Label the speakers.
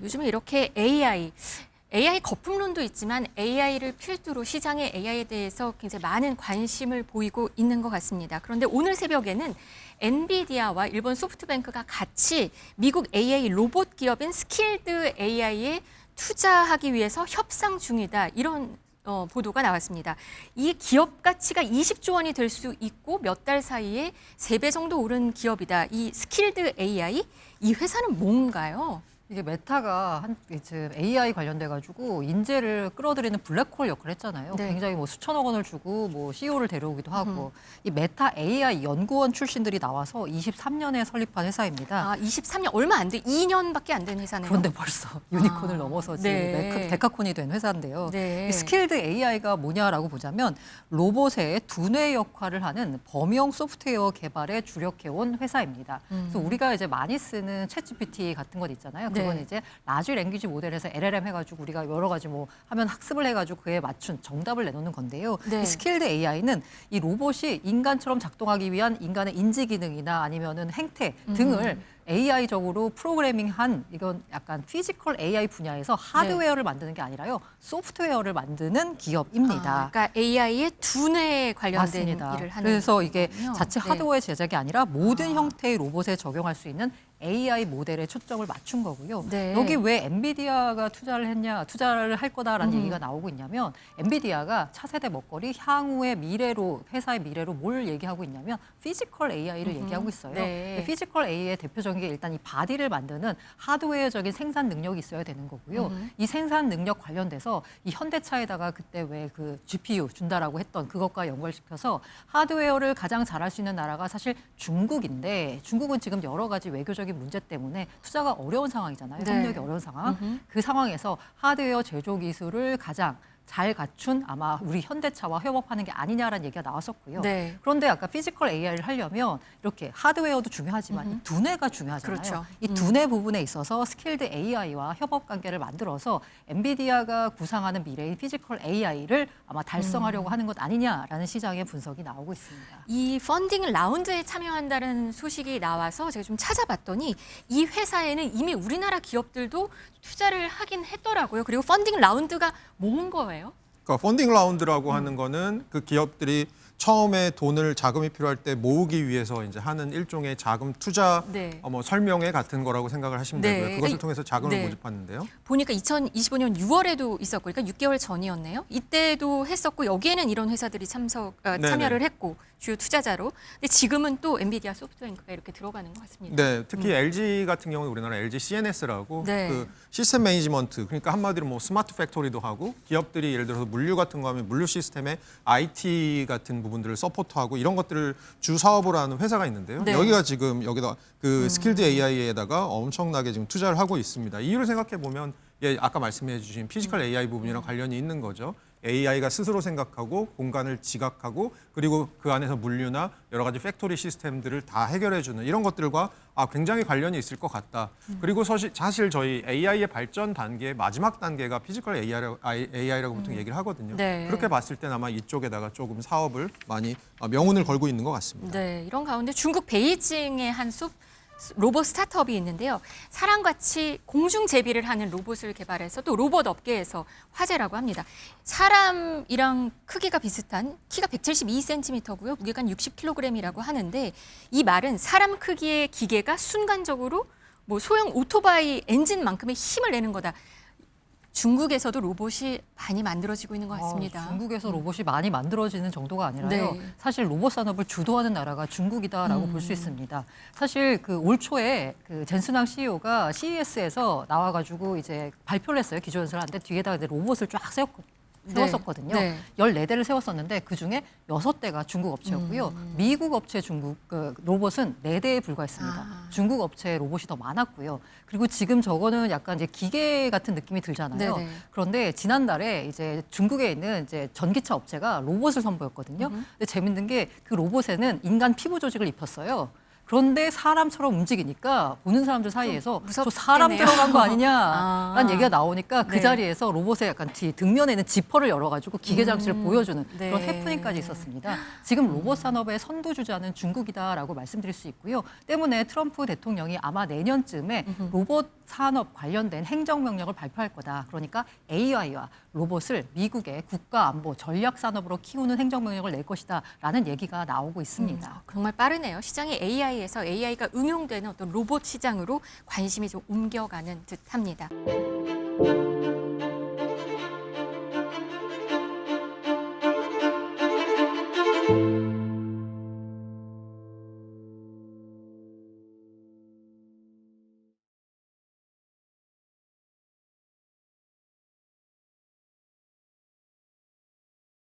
Speaker 1: 요즘에 이렇게 AI 거품론도 있지만 AI를 필두로 시장의 AI에 대해서 굉장히 많은 관심을 보이고 있는 것 같습니다. 그런데 오늘 새벽에는 엔비디아와 일본 소프트뱅크가 같이 미국 AI 로봇 기업인 스킬드 AI에 투자하기 위해서 협상 중이다. 이런 보도가 나왔습니다. 이 기업 가치가 20조 원이 될 수 있고 몇 달 사이에 3배 정도 오른 기업이다. 이 스킬드 AI, 이 회사는 뭔가요?
Speaker 2: 이게 메타가 지금 AI 관련돼가지고 인재를 끌어들이는 블랙홀 역할을 했잖아요.
Speaker 1: 네.
Speaker 2: 굉장히 뭐 수천억 원을 주고 뭐 CEO를 데려오기도 하고 이 메타 AI 연구원 출신들이 나와서 23년에 설립한 회사입니다.
Speaker 1: 23년 얼마 안 돼, 2년밖에 안 된 회사네요.
Speaker 2: 그런데 벌써 유니콘을 넘어서 지금
Speaker 1: 네.
Speaker 2: 데카콘이 된 회사인데요.
Speaker 1: 네.
Speaker 2: 이 스킬드 AI가 뭐냐라고 보자면 로봇의 두뇌 역할을 하는 범용 소프트웨어 개발에 주력해온 회사입니다. 그래서 우리가 이제 많이 쓰는 챗GPT 같은 것 있잖아요. 그건
Speaker 1: 네.
Speaker 2: 이제 라지 랭귀지 모델에서 LLM 해가지고 우리가 여러 가지 뭐 하면 학습을 해가지고 그에 맞춘 정답을 내놓는 건데요.
Speaker 1: 네.
Speaker 2: 이 스킬드 AI는 이 로봇이 인간처럼 작동하기 위한 인간의 인지 기능이나 아니면은 행태 등을 AI적으로 프로그래밍한 이건 약간 피지컬 AI 분야에서 하드웨어를 만드는 게 아니라요. 소프트웨어를 만드는 기업입니다.
Speaker 1: 그러니까 AI의 두뇌에 관련된
Speaker 2: 맞습니다.
Speaker 1: 일을 하는
Speaker 2: 그래서 이게
Speaker 1: 거군요.
Speaker 2: 자체
Speaker 1: 네.
Speaker 2: 하드웨어 제작이 아니라 모든 형태의 로봇에 적용할 수 있는 AI 모델에 초점을 맞춘 거고요.
Speaker 1: 네.
Speaker 2: 여기 왜 엔비디아가 투자를 할 거다라는 얘기가 나오고 있냐면 엔비디아가 차세대 먹거리 향후의 미래로 회사의 미래로 뭘 얘기하고 있냐면 피지컬 AI를 얘기하고 있어요.
Speaker 1: 네.
Speaker 2: 피지컬 AI의 대표적인 게 일단 이 바디를 만드는 하드웨어적인 생산 능력이 있어야 되는 거고요. 이 생산 능력 관련돼서 이 현대차에다가 그때 왜 그 GPU 준다라고 했던 그것과 연결시켜서 하드웨어를 가장 잘할 수 있는 나라가 사실 중국인데 중국은 지금 여러 가지 외교적인 문제 때문에 투자가 어려운 상황이잖아요.
Speaker 1: 네.
Speaker 2: 협력이 어려운 상황. 그 상황에서 하드웨어 제조 기술을 가장 잘 갖춘 아마 우리 현대차와 협업하는 게 아니냐라는 얘기가 나왔었고요.
Speaker 1: 네.
Speaker 2: 그런데 아까 피지컬 AI를 하려면 이렇게 하드웨어도 중요하지만 이 두뇌가 중요하잖아요.
Speaker 1: 그렇죠.
Speaker 2: 이 두뇌 부분에 있어서 스킬드 AI와 협업 관계를 만들어서 엔비디아가 구상하는 미래의 피지컬 AI를 아마 달성하려고 하는 것 아니냐라는 시장의 분석이 나오고 있습니다.
Speaker 1: 이 펀딩 라운드에 참여한다는 소식이 나와서 제가 좀 찾아봤더니 이 회사에는 이미 우리나라 기업들도 투자를 하긴 했더라고요. 그리고 펀딩 라운드가 뭔 거예요?
Speaker 3: 그러니까 펀딩 라운드라고 하는 거는 그 기업들이 처음에 자금이 필요할 때 모으기 위해서 이제 하는 일종의 자금 투자
Speaker 1: 네.
Speaker 3: 뭐 설명회 같은 거라고 생각을 하시면
Speaker 1: 네.
Speaker 3: 되고요. 그것을 통해서 자금을
Speaker 1: 네.
Speaker 3: 모집하는데요.
Speaker 1: 보니까 2025년 6월에도 있었고, 그러니까 6개월 전이었네요. 이때도 했었고 여기에는 이런 회사들이 참여를 했고 주요 투자자로. 근데 지금은 또 엔비디아 소프트뱅크가 이렇게 들어가는 것 같습니다.
Speaker 3: 네, 특히 LG 같은 경우는 우리나라 LG CNS라고
Speaker 1: 네.
Speaker 3: 그 시스템 매니지먼트, 그러니까 한마디로 뭐 스마트 팩토리도 하고 기업들이 예를 들어서 물류 같은 거 하면 물류 시스템에 IT 같은 부분들을 서포트하고 이런 것들을 주 사업으로 하는 회사가 있는데요.
Speaker 1: 네.
Speaker 3: 여기가 지금 여기다 그 스킬드 AI에다가 엄청나게 지금 투자를 하고 있습니다. 이유를 생각해 보면 아까 말씀해 주신 피지컬 AI 부분이랑 관련이 있는 거죠. AI가 스스로 생각하고 공간을 지각하고 그리고 그 안에서 물류나 여러 가지 팩토리 시스템들을 다 해결해주는 이런 것들과 굉장히 관련이 있을 것 같다. 그리고 사실 저희 AI의 발전 단계의 마지막 단계가 피지컬 AI라고 보통 얘기를 하거든요.
Speaker 1: 네.
Speaker 3: 그렇게 봤을 땐 아마 이쪽에다가 조금 사업을 많이 명운을 걸고 있는 것 같습니다.
Speaker 1: 네, 이런 가운데 중국 베이징의 한 로봇 스타트업이 있는데요. 사람같이 공중 제비를 하는 로봇을 개발해서 또 로봇 업계에서 화제라고 합니다. 사람이랑 크기가 비슷한 키가 172cm고요. 무게가 60kg이라고 하는데 이 말은 사람 크기의 기계가 순간적으로 뭐 소형 오토바이 엔진만큼의 힘을 내는 거다. 중국에서도 로봇이 많이 만들어지고 있는 것 같습니다.
Speaker 2: 중국에서 로봇이 많이 만들어지는 정도가 아니라요.
Speaker 1: 네.
Speaker 2: 사실 로봇 산업을 주도하는 나라가 중국이다라고 볼 수 있습니다. 사실 그 올 초에 그 젠스낭 CEO가 CES에서 나와가지고 이제 발표를 했어요. 기조연설을 하는데 뒤에다가 이제 로봇을 쫙 세웠었거든요.
Speaker 1: 네.
Speaker 2: 14대를 세웠었는데 그중에 6대가 중국 업체였고요. 미국 업체 로봇은 4대에 불과했습니다. 중국 업체 로봇이 더 많았고요. 그리고 지금 저거는 약간 이제 기계 같은 느낌이 들잖아요.
Speaker 1: 네네.
Speaker 2: 그런데 지난달에 이제 중국에 있는 이제 전기차 업체가 로봇을 선보였거든요. 근데 재밌는 게 그 로봇에는 인간 피부 조직을 입혔어요. 그런데 사람처럼 움직이니까 보는 사람들 사이에서 저 사람
Speaker 1: 무섭겠네요.
Speaker 2: 들어간 거 아니냐라는 얘기가 나오니까 그
Speaker 1: 네.
Speaker 2: 자리에서 로봇의 약간 등면에 있는 지퍼를 열어가지고 기계 장치를 보여주는
Speaker 1: 네.
Speaker 2: 그런 해프닝까지 있었습니다. 지금 로봇 산업의 선두주자는 중국이다라고 말씀드릴 수 있고요. 때문에 트럼프 대통령이 아마 내년쯤에 로봇 산업 관련된 행정명령을 발표할 거다. 그러니까 AI와 로봇을 미국의 국가안보 전략산업으로 키우는 행정명령을 낼 것이다라는 얘기가 나오고 있습니다.
Speaker 1: 정말 빠르네요. 시장이 AI에서 AI가 응용되는 어떤 로봇 시장으로 관심이 좀 옮겨가는 듯합니다.